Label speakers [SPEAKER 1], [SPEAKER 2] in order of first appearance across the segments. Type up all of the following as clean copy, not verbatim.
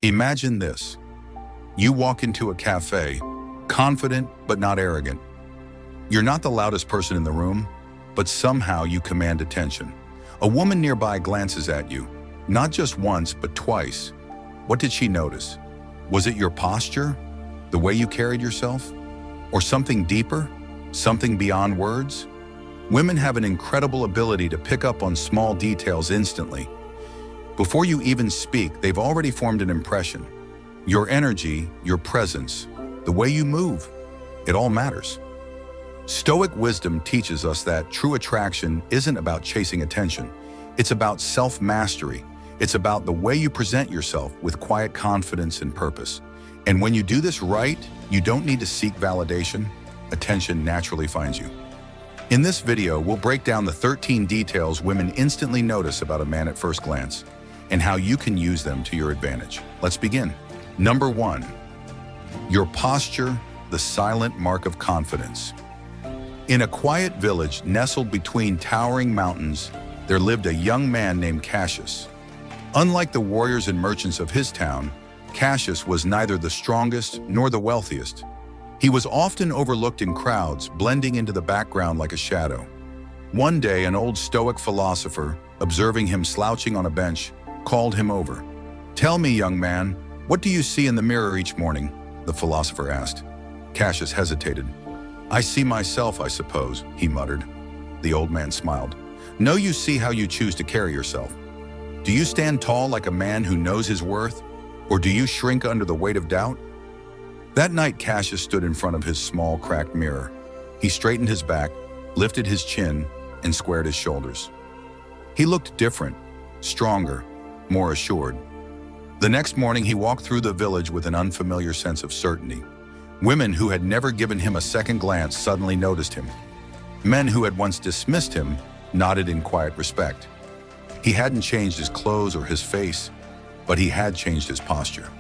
[SPEAKER 1] Imagine this. You walk into a cafe, confident but not arrogant. You're not the loudest person in the room, but somehow you command attention. A woman nearby glances at you, not just once, but twice. What did she notice? Was it your posture? The way you carried yourself? Or something deeper? Something beyond words? Women have an incredible ability to pick up on small details instantly. Before you even speak, they've already formed an impression. Your energy, your presence, the way you move, it all matters. Stoic wisdom teaches us that true attraction isn't about chasing attention. It's about self-mastery. It's about the way you present yourself with quiet confidence and purpose. And when you do this right, you don't need to seek validation. Attention naturally finds you. In this video, we'll break down the 13 details women instantly notice about a man at first glance, and how you can use them to your advantage. Let's begin. Number 1, your posture, the silent mark of confidence. In a quiet village nestled between towering mountains, there lived a young man named Cassius. Unlike the warriors and merchants of his town, Cassius was neither the strongest nor the wealthiest. He was often overlooked in crowds, blending into the background like a shadow. One day, an old Stoic philosopher, observing him slouching on a bench, called him over. "Tell me, young man, what do you see in the mirror each morning?" the philosopher asked. Cassius hesitated. "I see myself, I suppose," he muttered. The old man smiled. "No, you see how you choose to carry yourself. Do you stand tall like a man who knows his worth, or do you shrink under the weight of doubt?" That night, Cassius stood in front of his small, cracked mirror. He straightened his back, lifted his chin, and squared his shoulders. He looked different, stronger, more assured. The next morning, he walked through the village with an unfamiliar sense of certainty. Women who had never given him a second glance suddenly noticed him. Men who had once dismissed him nodded in quiet respect. He hadn't changed his clothes or his face, but he had changed his posture.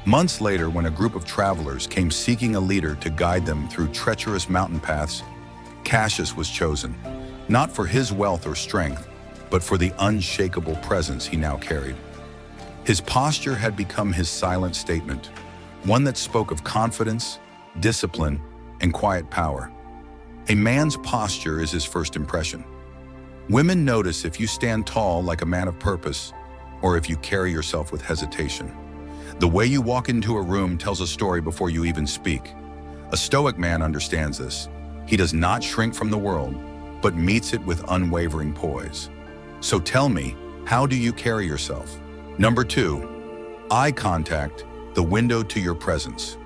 [SPEAKER 1] Months later, when a group of travelers came seeking a leader to guide them through treacherous mountain paths, Cassius was chosen, not for his wealth or strength, but for the unshakable presence he now carried. His posture had become his silent statement, one that spoke of confidence, discipline, and quiet power. A man's posture is his first impression. Women notice if you stand tall like a man of purpose, or if you carry yourself with hesitation. The way you walk into a room tells a story before you even speak. A Stoic man understands this. He does not shrink from the world, but meets it with unwavering poise. So tell me, how do you carry yourself? Number 2, eye contact, the window to your presence.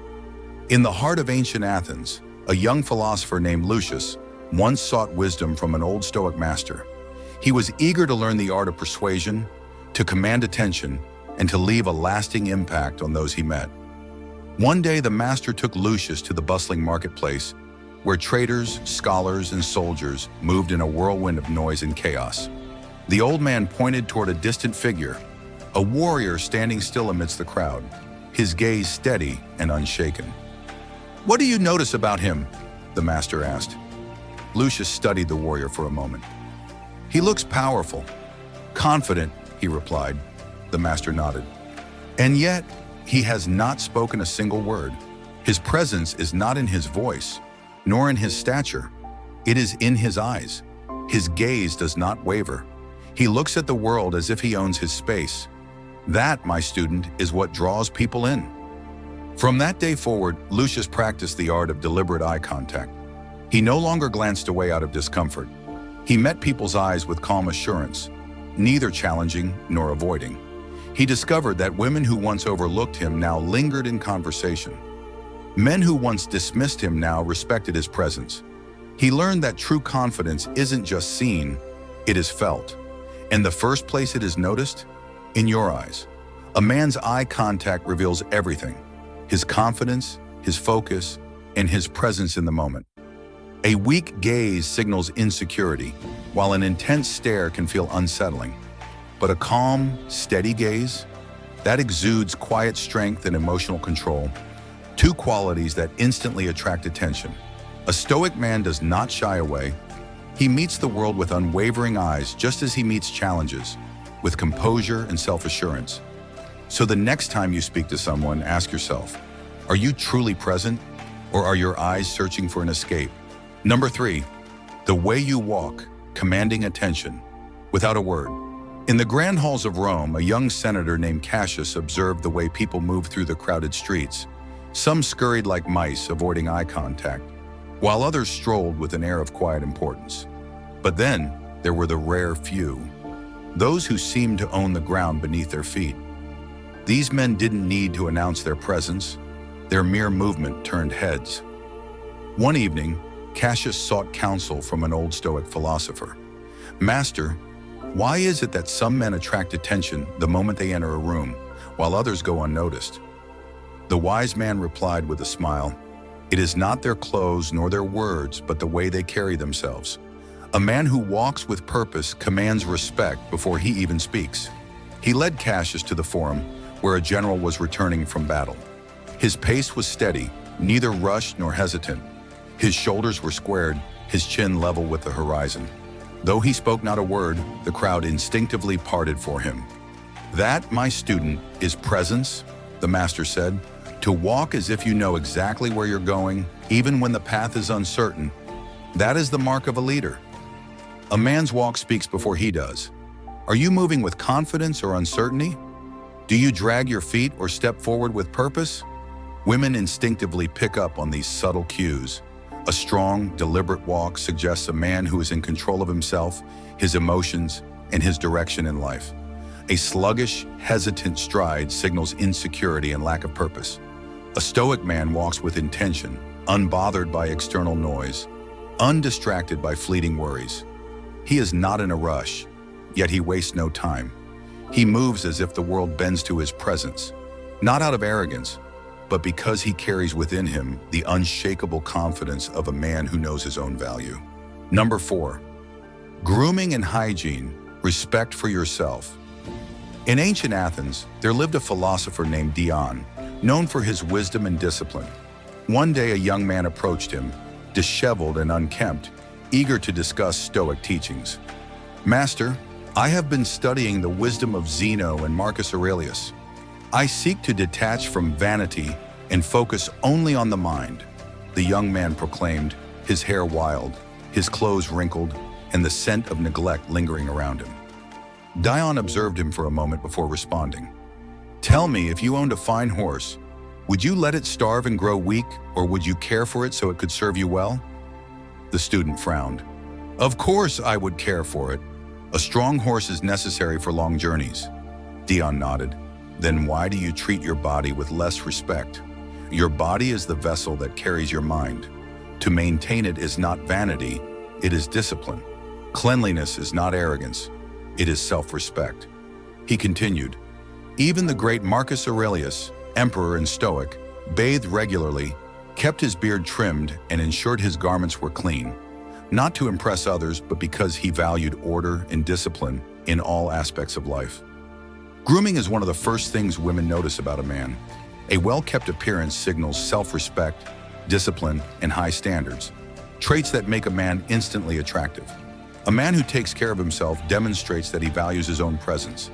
[SPEAKER 1] In the heart of ancient Athens, a young philosopher named Lucius once sought wisdom from an old Stoic master. He was eager to learn the art of persuasion, to command attention, and to leave a lasting impact on those he met. One day, the master took Lucius to the bustling marketplace, where traders, scholars, and soldiers moved in a whirlwind of noise and chaos. The old man pointed toward a distant figure, a warrior standing still amidst the crowd, his gaze steady and unshaken. "What do you notice about him?" the master asked. Lucius studied the warrior for a moment. "He looks powerful, confident," he replied. The master nodded. "And yet, he has not spoken a single word. His presence is not in his voice, nor in his stature. It is in his eyes. His gaze does not waver. He looks at the world as if he owns his space. That, my student, is what draws people in." From that day forward, Lucius practiced the art of deliberate eye contact. He no longer glanced away out of discomfort. He met people's eyes with calm assurance, neither challenging nor avoiding. He discovered that women who once overlooked him now lingered in conversation. Men who once dismissed him now respected his presence. He learned that true confidence isn't just seen, it is felt. And the first place it is noticed? In your eyes. A man's eye contact reveals everything: his confidence, his focus, and his presence in the moment. A weak gaze signals insecurity, while an intense stare can feel unsettling. But a calm, steady gaze, that exudes quiet strength and emotional control, two qualities that instantly attract attention. A Stoic man does not shy away. He meets the world with unwavering eyes, just as he meets challenges, with composure and self-assurance. So the next time you speak to someone, ask yourself, are you truly present, or are your eyes searching for an escape? Number 3, the way you walk, commanding attention, without a word. In the grand halls of Rome, a young senator named Cassius observed the way people moved through the crowded streets. Some scurried like mice, avoiding eye contact, while others strolled with an air of quiet importance. But then, there were the rare few, those who seemed to own the ground beneath their feet. These men didn't need to announce their presence. Their mere movement turned heads. One evening, Cassius sought counsel from an old Stoic philosopher. "Master, why is it that some men attract attention the moment they enter a room, while others go unnoticed?" The wise man replied with a smile, "It is not their clothes nor their words, but the way they carry themselves. A man who walks with purpose commands respect before he even speaks." He led Cassius to the forum, where a general was returning from battle. His pace was steady, neither rushed nor hesitant. His shoulders were squared, his chin level with the horizon. Though he spoke not a word, the crowd instinctively parted for him. "That, my student, is presence," the master said. "To walk as if you know exactly where you're going, even when the path is uncertain. That is the mark of a leader. A man's walk speaks before he does. Are you moving with confidence or uncertainty? Do you drag your feet or step forward with purpose?" Women instinctively pick up on these subtle cues. A strong, deliberate walk suggests a man who is in control of himself, his emotions, and his direction in life. A sluggish, hesitant stride signals insecurity and lack of purpose. A stoic man walks with intention, unbothered by external noise, undistracted by fleeting worries. He is not in a rush, yet he wastes no time. He moves as if the world bends to his presence, not out of arrogance, but because he carries within him the unshakable confidence of a man who knows his own value. Number 4, grooming and hygiene, respect for yourself. In ancient Athens, there lived a philosopher named Dion, known for his wisdom and discipline. One day, a young man approached him, disheveled and unkempt, eager to discuss Stoic teachings. "Master, I have been studying the wisdom of Zeno and Marcus Aurelius. I seek to detach from vanity and focus only on the mind," the young man proclaimed, his hair wild, his clothes wrinkled, and the scent of neglect lingering around him. Dion observed him for a moment before responding. "Tell me, if you owned a fine horse, would you let it starve and grow weak, or would you care for it so it could serve you well?" The student frowned. "Of course I would care for it. A strong horse is necessary for long journeys." Dion nodded. "Then why do you treat your body with less respect? Your body is the vessel that carries your mind. To maintain it is not vanity, it is discipline. Cleanliness is not arrogance, it is self-respect." He continued, "Even the great Marcus Aurelius, emperor and stoic, bathed regularly, kept his beard trimmed, and ensured his garments were clean, not to impress others, but because he valued order and discipline in all aspects of life." Grooming is one of the first things women notice about a man. A well-kept appearance signals self-respect, discipline, and high standards, traits that make a man instantly attractive. A man who takes care of himself demonstrates that he values his own presence.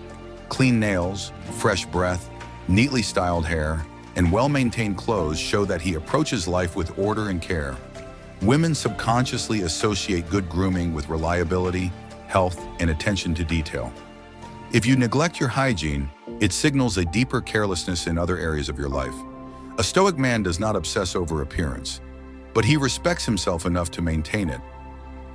[SPEAKER 1] Clean nails, fresh breath, neatly styled hair, and well-maintained clothes show that he approaches life with order and care. Women subconsciously associate good grooming with reliability, health, and attention to detail. If you neglect your hygiene, it signals a deeper carelessness in other areas of your life. A stoic man does not obsess over appearance, but he respects himself enough to maintain it.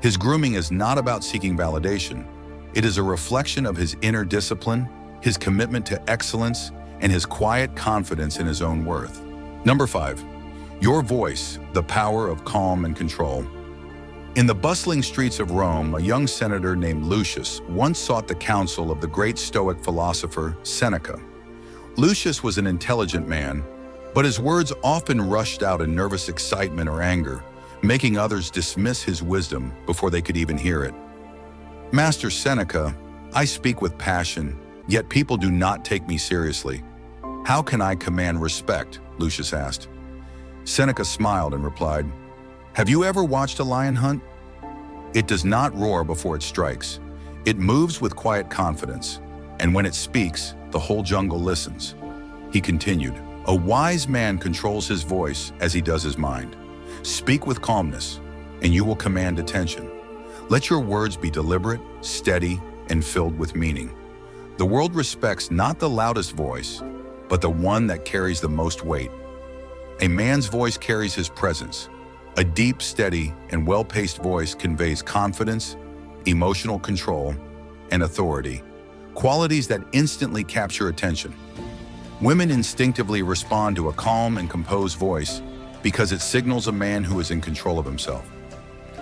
[SPEAKER 1] His grooming is not about seeking validation. It is a reflection of his inner discipline, his commitment to excellence, and his quiet confidence in his own worth. Number 5, your voice, the power of calm and control. In the bustling streets of Rome, a young senator named Lucius once sought the counsel of the great Stoic philosopher Seneca. Lucius was an intelligent man, but his words often rushed out in nervous excitement or anger, making others dismiss his wisdom before they could even hear it. "Master Seneca, I speak with passion, yet people do not take me seriously. How can I command respect?" Lucius asked. Seneca smiled and replied, "Have you ever watched a lion hunt? It does not roar before it strikes. It moves with quiet confidence. and when it speaks, the whole jungle listens. He continued, "A wise man controls his voice as he does his mind. Speak with calmness, and you will command attention. Let your words be deliberate, steady, and filled with meaning. The world respects not the loudest voice, but the one that carries the most weight. A man's voice carries his presence. A deep, steady, and well-paced voice conveys confidence, emotional control, and authority, qualities that instantly capture attention. Women instinctively respond to a calm and composed voice because it signals a man who is in control of himself.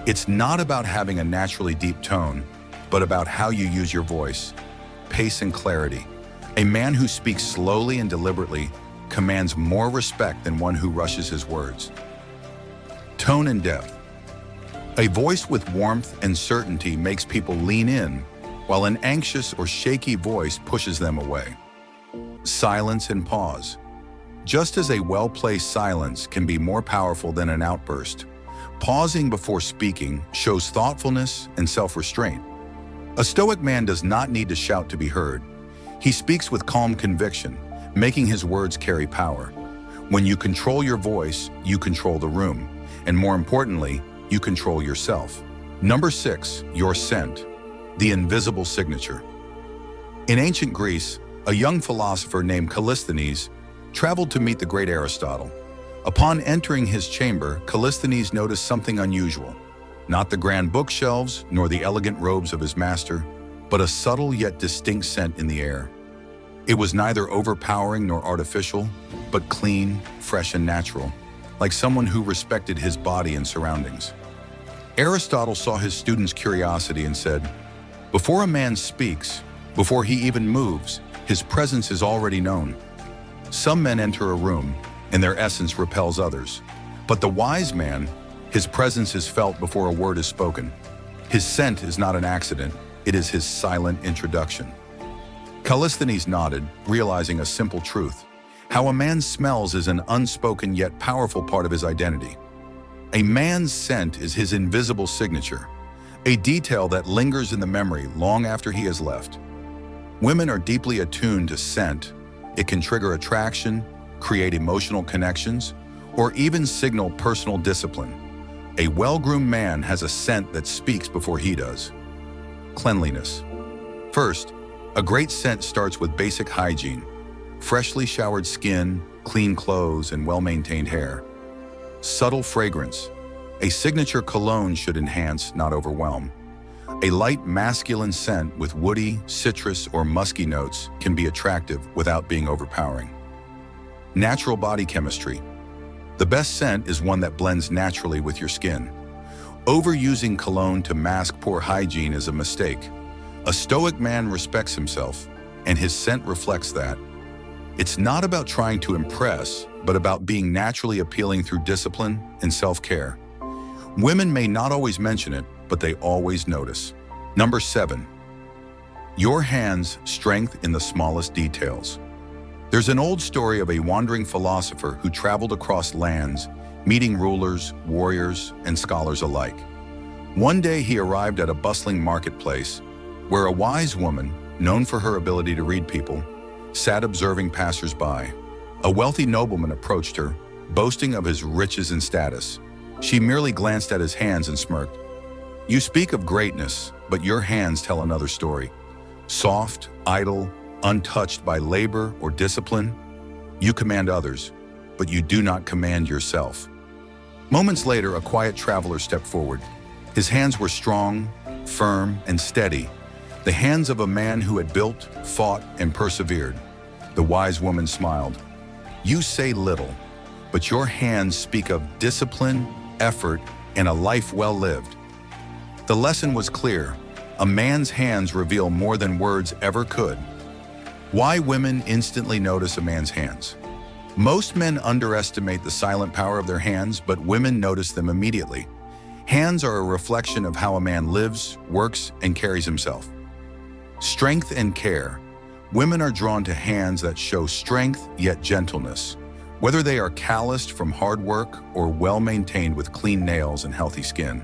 [SPEAKER 1] It's not about having a naturally deep tone, but about how you use your voice, pace, and clarity. A man who speaks slowly and deliberately commands more respect than one who rushes his words. Tone and depth. A voice with warmth and certainty makes people lean in, while an anxious or shaky voice pushes them away. Silence and pause. Just as a well-placed silence can be more powerful than an outburst, pausing before speaking shows thoughtfulness and self-restraint. A Stoic man does not need to shout to be heard. He speaks with calm conviction, making his words carry power. When you control your voice, you control the room, and more importantly, you control yourself. Number 6, your scent, the invisible signature. In ancient Greece, a young philosopher named Callisthenes traveled to meet the great Aristotle. Upon entering his chamber, Callisthenes noticed something unusual. Not the grand bookshelves, nor the elegant robes of his master, but a subtle yet distinct scent in the air. It was neither overpowering nor artificial, but clean, fresh, and natural, like someone who respected his body and surroundings. Aristotle saw his student's curiosity and said, "Before a man speaks, before he even moves, his presence is already known. Some men enter a room, and their essence repels others. But the wise man, his presence is felt before a word is spoken. His scent is not an accident, it is his silent introduction." Callisthenes nodded, realizing a simple truth. How a man smells is an unspoken yet powerful part of his identity. A man's scent is his invisible signature, a detail that lingers in the memory long after he has left. Women are deeply attuned to scent. It can trigger attraction, create emotional connections, or even signal personal discipline. A well-groomed man has a scent that speaks before he does. Cleanliness. First, a great scent starts with basic hygiene. Freshly showered skin, clean clothes, and well-maintained hair. Subtle fragrance. A signature cologne should enhance, not overwhelm. A light masculine scent with woody, citrus, or musky notes can be attractive without being overpowering. Natural body chemistry. The best scent is one that blends naturally with your skin. Overusing cologne to mask poor hygiene is a mistake. A Stoic man respects himself, and his scent reflects that. It's not about trying to impress, but about being naturally appealing through discipline and self-care. Women may not always mention it, but they always notice. Number 7, your hands' strength in the smallest details. There's an old story of a wandering philosopher who traveled across lands, meeting rulers, warriors, and scholars alike. One day he arrived at a bustling marketplace where a wise woman, known for her ability to read people, sat observing passers-by. A wealthy nobleman approached her, boasting of his riches and status. She merely glanced at his hands and smirked. "You speak of greatness, but your hands tell another story. Soft, idle, untouched by labor or discipline. You command others, but you do not command yourself." Moments later, a quiet traveler stepped forward. His hands were strong, firm, and steady, the hands of a man who had built, fought, and persevered. The wise woman smiled. "You say little, but your hands speak of discipline, effort, and a life well lived." The lesson was clear. A man's hands reveal more than words ever could. Why women instantly notice a man's hands. Most men underestimate the silent power of their hands, but women notice them immediately. Hands are a reflection of how a man lives, works, and carries himself. Strength and care. Women are drawn to hands that show strength yet gentleness, whether they are calloused from hard work or well-maintained with clean nails and healthy skin.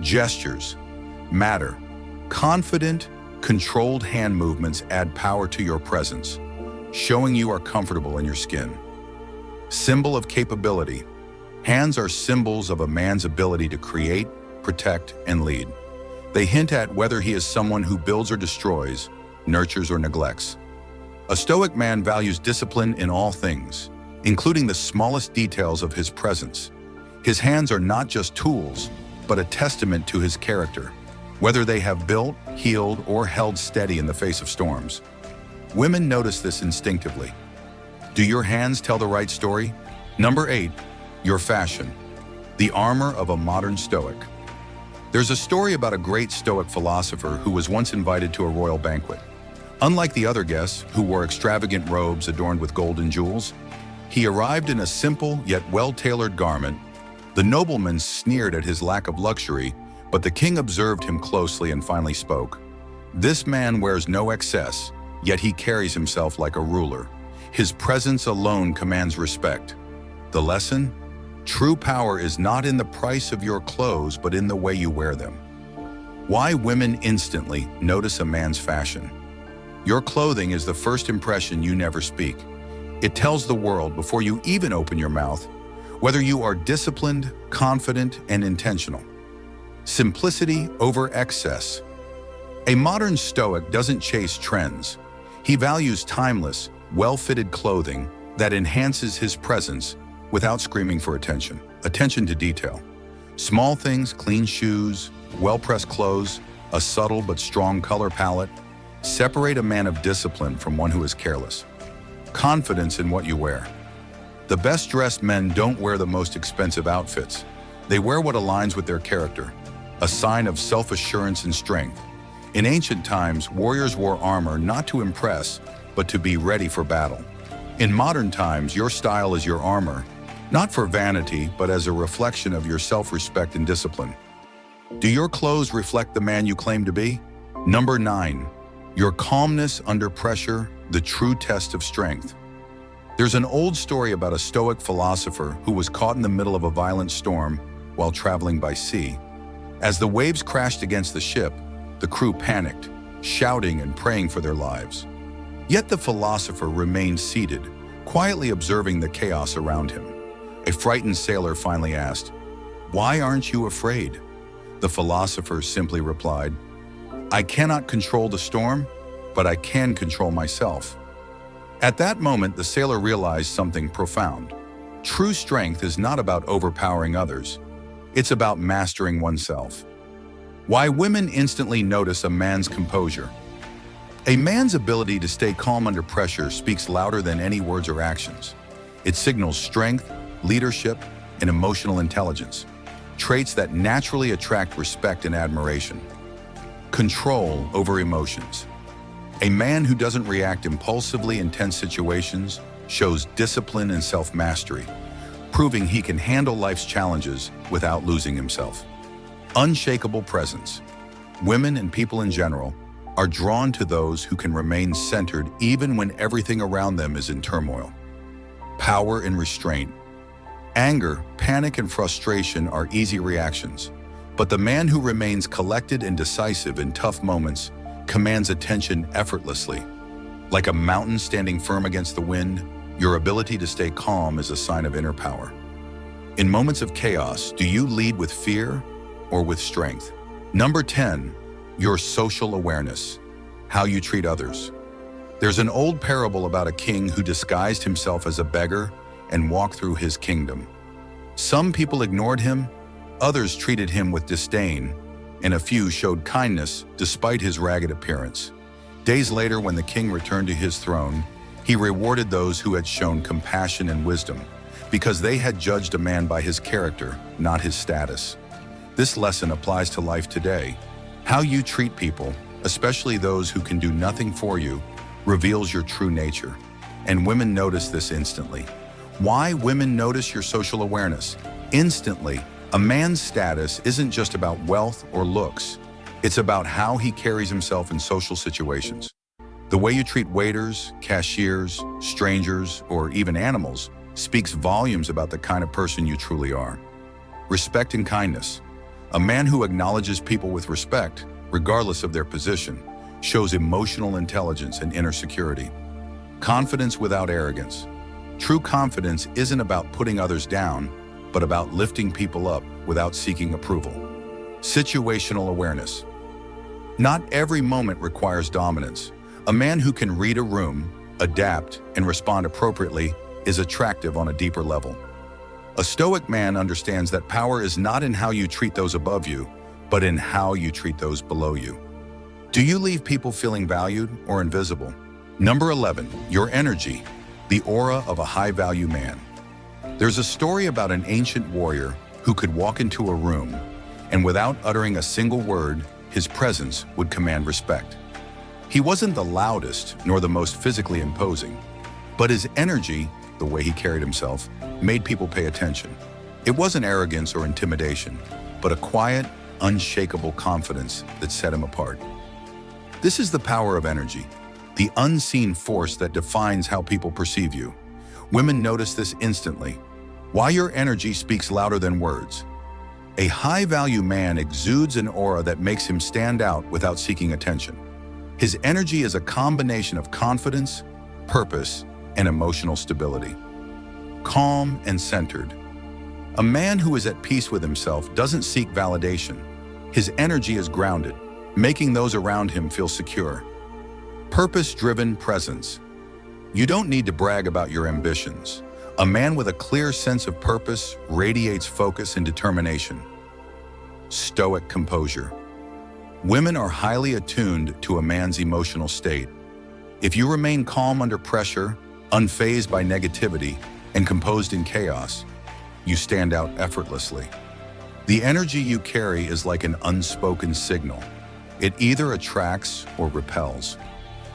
[SPEAKER 1] Gestures matter. Confident, Controlled hand movements add power to your presence, showing you are comfortable in your skin. Symbol of capability. Hands are symbols of a man's ability to create, protect, and lead. They hint at whether he is someone who builds or destroys, nurtures or neglects. A Stoic man values discipline in all things, including the smallest details of his presence. His hands are not just tools, but a testament to his character, whether they have built, healed, or held steady in the face of storms. Women notice this instinctively. Do your hands tell the right story? Number 8, your fashion. The armor of a modern Stoic. There's a story about a great Stoic philosopher who was once invited to a royal banquet. Unlike the other guests, who wore extravagant robes adorned with gold and jewels, he arrived in a simple yet well-tailored garment. The nobleman sneered at his lack of luxury, but the king observed him closely and finally spoke. "This man wears no excess, yet he carries himself like a ruler. His presence alone commands respect." The lesson? True power is not in the price of your clothes, but in the way you wear them. Why women instantly notice a man's fashion. Your clothing is the first impression you never speak. It tells the world before you even open your mouth whether you are disciplined, confident, and intentional. Simplicity over excess. A modern Stoic doesn't chase trends. He values timeless, well-fitted clothing that enhances his presence without screaming for attention. Attention to detail. Small things, clean shoes, well-pressed clothes, a subtle but strong color palette, separate a man of discipline from one who is careless. Confidence in what you wear. The best-dressed men don't wear the most expensive outfits. They wear what aligns with their character, a sign of self-assurance and strength. In ancient times, warriors wore armor not to impress, but to be ready for battle. In modern times, your style is your armor, not for vanity, but as a reflection of your self-respect and discipline. Do your clothes reflect the man you claim to be? Number 9, your calmness under pressure, the true test of strength. There's an old story about a Stoic philosopher who was caught in the middle of a violent storm while traveling by sea. As the waves crashed against the ship, the crew panicked, shouting and praying for their lives. Yet the philosopher remained seated, quietly observing the chaos around him. A frightened sailor finally asked, "Why aren't you afraid?" The philosopher simply replied, "I cannot control the storm, but I can control myself." At that moment, the sailor realized something profound. True strength is not about overpowering others. It's about mastering oneself. Why women instantly notice a man's composure. A man's ability to stay calm under pressure speaks louder than any words or actions. It signals strength, leadership, and emotional intelligence, traits that naturally attract respect and admiration. Control over emotions. A man who doesn't react impulsively in tense situations shows discipline and self-mastery, proving he can handle life's challenges without losing himself. Unshakable presence. Women and people in general are drawn to those who can remain centered even when everything around them is in turmoil. Power and restraint. Anger, panic, and frustration are easy reactions, but the man who remains collected and decisive in tough moments commands attention effortlessly. Like a mountain standing firm against the wind, your ability to stay calm is a sign of inner power. In moments of chaos, do you lead with fear or with strength? Number 10, your social awareness, how you treat others. There's an old parable about a king who disguised himself as a beggar and walked through his kingdom. Some people ignored him, others treated him with disdain, and a few showed kindness despite his ragged appearance. Days later, when the king returned to his throne, he rewarded those who had shown compassion and wisdom, because they had judged a man by his character, not his status. This lesson applies to life today. How you treat people, especially those who can do nothing for you, reveals your true nature. And women notice this instantly. Why women notice your social awareness? Instantly. A man's status isn't just about wealth or looks. It's about how he carries himself in social situations. The way you treat waiters, cashiers, strangers, or even animals speaks volumes about the kind of person you truly are. Respect and kindness. A man who acknowledges people with respect, regardless of their position, shows emotional intelligence and inner security. Confidence without arrogance. True confidence isn't about putting others down, but about lifting people up without seeking approval. Situational awareness. Not every moment requires dominance. A man who can read a room, adapt, and respond appropriately is attractive on a deeper level. A Stoic man understands that power is not in how you treat those above you, but in how you treat those below you. Do you leave people feeling valued or invisible? Number 11, your energy, the aura of a high-value man. There's a story about an ancient warrior who could walk into a room, and without uttering a single word, his presence would command respect. He wasn't the loudest nor the most physically imposing, but his energy, the way he carried himself, made people pay attention. It wasn't arrogance or intimidation, but a quiet, unshakable confidence that set him apart. This is the power of energy, the unseen force that defines how people perceive you. Women notice this instantly. Why your energy speaks louder than words. A high-value man exudes an aura that makes him stand out without seeking attention. His energy is a combination of confidence, purpose, and emotional stability. Calm and centered. A man who is at peace with himself doesn't seek validation. His energy is grounded, making those around him feel secure. Purpose-driven presence. You don't need to brag about your ambitions. A man with a clear sense of purpose radiates focus and determination. Stoic composure. Women are highly attuned to a man's emotional state. If you remain calm under pressure, unfazed by negativity, and composed in chaos, you stand out effortlessly. The energy you carry is like an unspoken signal. It either attracts or repels.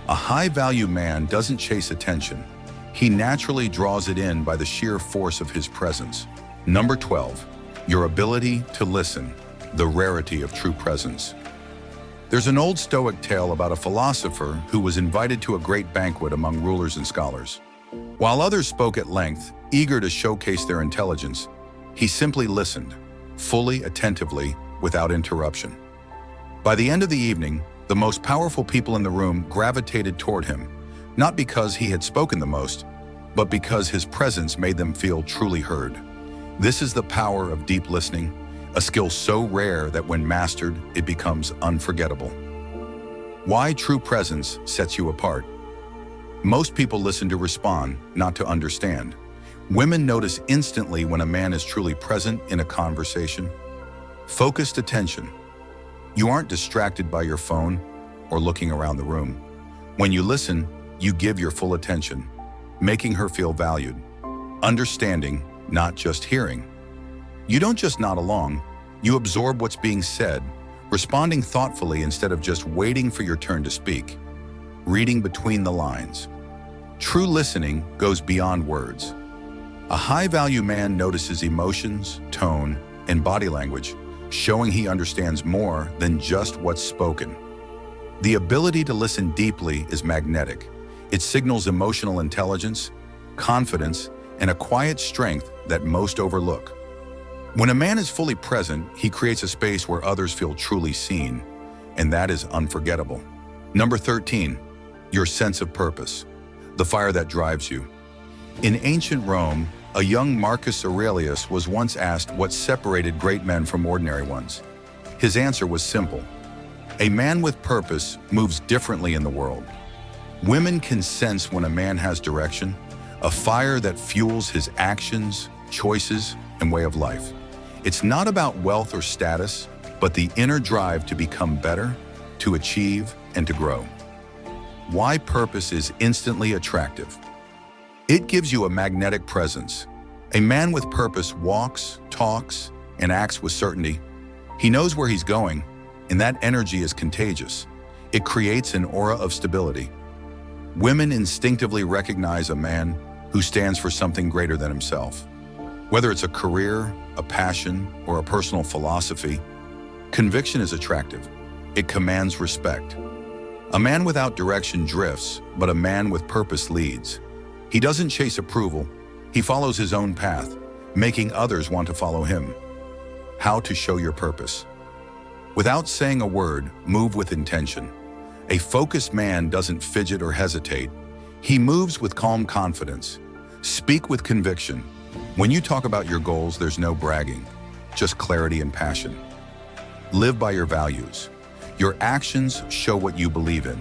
[SPEAKER 1] A high-value man doesn't chase attention. He naturally draws it in by the sheer force of his presence. Number 12, your ability to listen, the rarity of true presence. There's an old Stoic tale about a philosopher who was invited to a great banquet among rulers and scholars. While others spoke at length, eager to showcase their intelligence, he simply listened, fully, attentively, without interruption. By the end of the evening, the most powerful people in the room gravitated toward him, not because he had spoken the most, but because his presence made them feel truly heard. This is the power of deep listening, a skill so rare that when mastered, it becomes unforgettable. Why true presence sets you apart. Most people listen to respond, not to understand. Women notice instantly when a man is truly present in a conversation. Focused attention. You aren't distracted by your phone or looking around the room. When you listen, you give your full attention, making her feel valued. Understanding, not just hearing. You don't just nod along, you absorb what's being said, responding thoughtfully instead of just waiting for your turn to speak. Reading between the lines. True listening goes beyond words. A high-value man notices emotions, tone, and body language, showing he understands more than just what's spoken. The ability to listen deeply is magnetic. It signals emotional intelligence, confidence, and a quiet strength that most overlook. When a man is fully present, he creates a space where others feel truly seen, and that is unforgettable. Number 13, your sense of purpose, the fire that drives you. In ancient Rome, a young Marcus Aurelius was once asked what separated great men from ordinary ones. His answer was simple. A man with purpose moves differently in the world. Women can sense when a man has direction, a fire that fuels his actions, choices, and way of life. It's not about wealth or status, but the inner drive to become better, to achieve, and to grow. Why purpose is instantly attractive. It gives you a magnetic presence. A man with purpose walks, talks, and acts with certainty. He knows where he's going, and that energy is contagious. It creates an aura of stability. Women instinctively recognize a man who stands for something greater than himself. Whether it's a career, a passion, or a personal philosophy, conviction is attractive. It commands respect. A man without direction drifts, but a man with purpose leads. He doesn't chase approval, he follows his own path, making others want to follow him. How to show your purpose. Without saying a word, move with intention. A focused man doesn't fidget or hesitate. He moves with calm confidence. Speak with conviction. When you talk about your goals, there's no bragging, just clarity and passion. Live by your values. Your actions show what you believe in.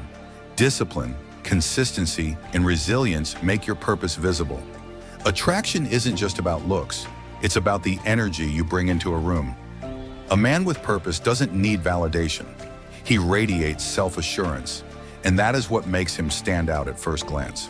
[SPEAKER 1] Discipline, consistency, and resilience make your purpose visible. Attraction isn't just about looks, it's about the energy you bring into a room. A man with purpose doesn't need validation. He radiates self-assurance, and that is what makes him stand out at first glance.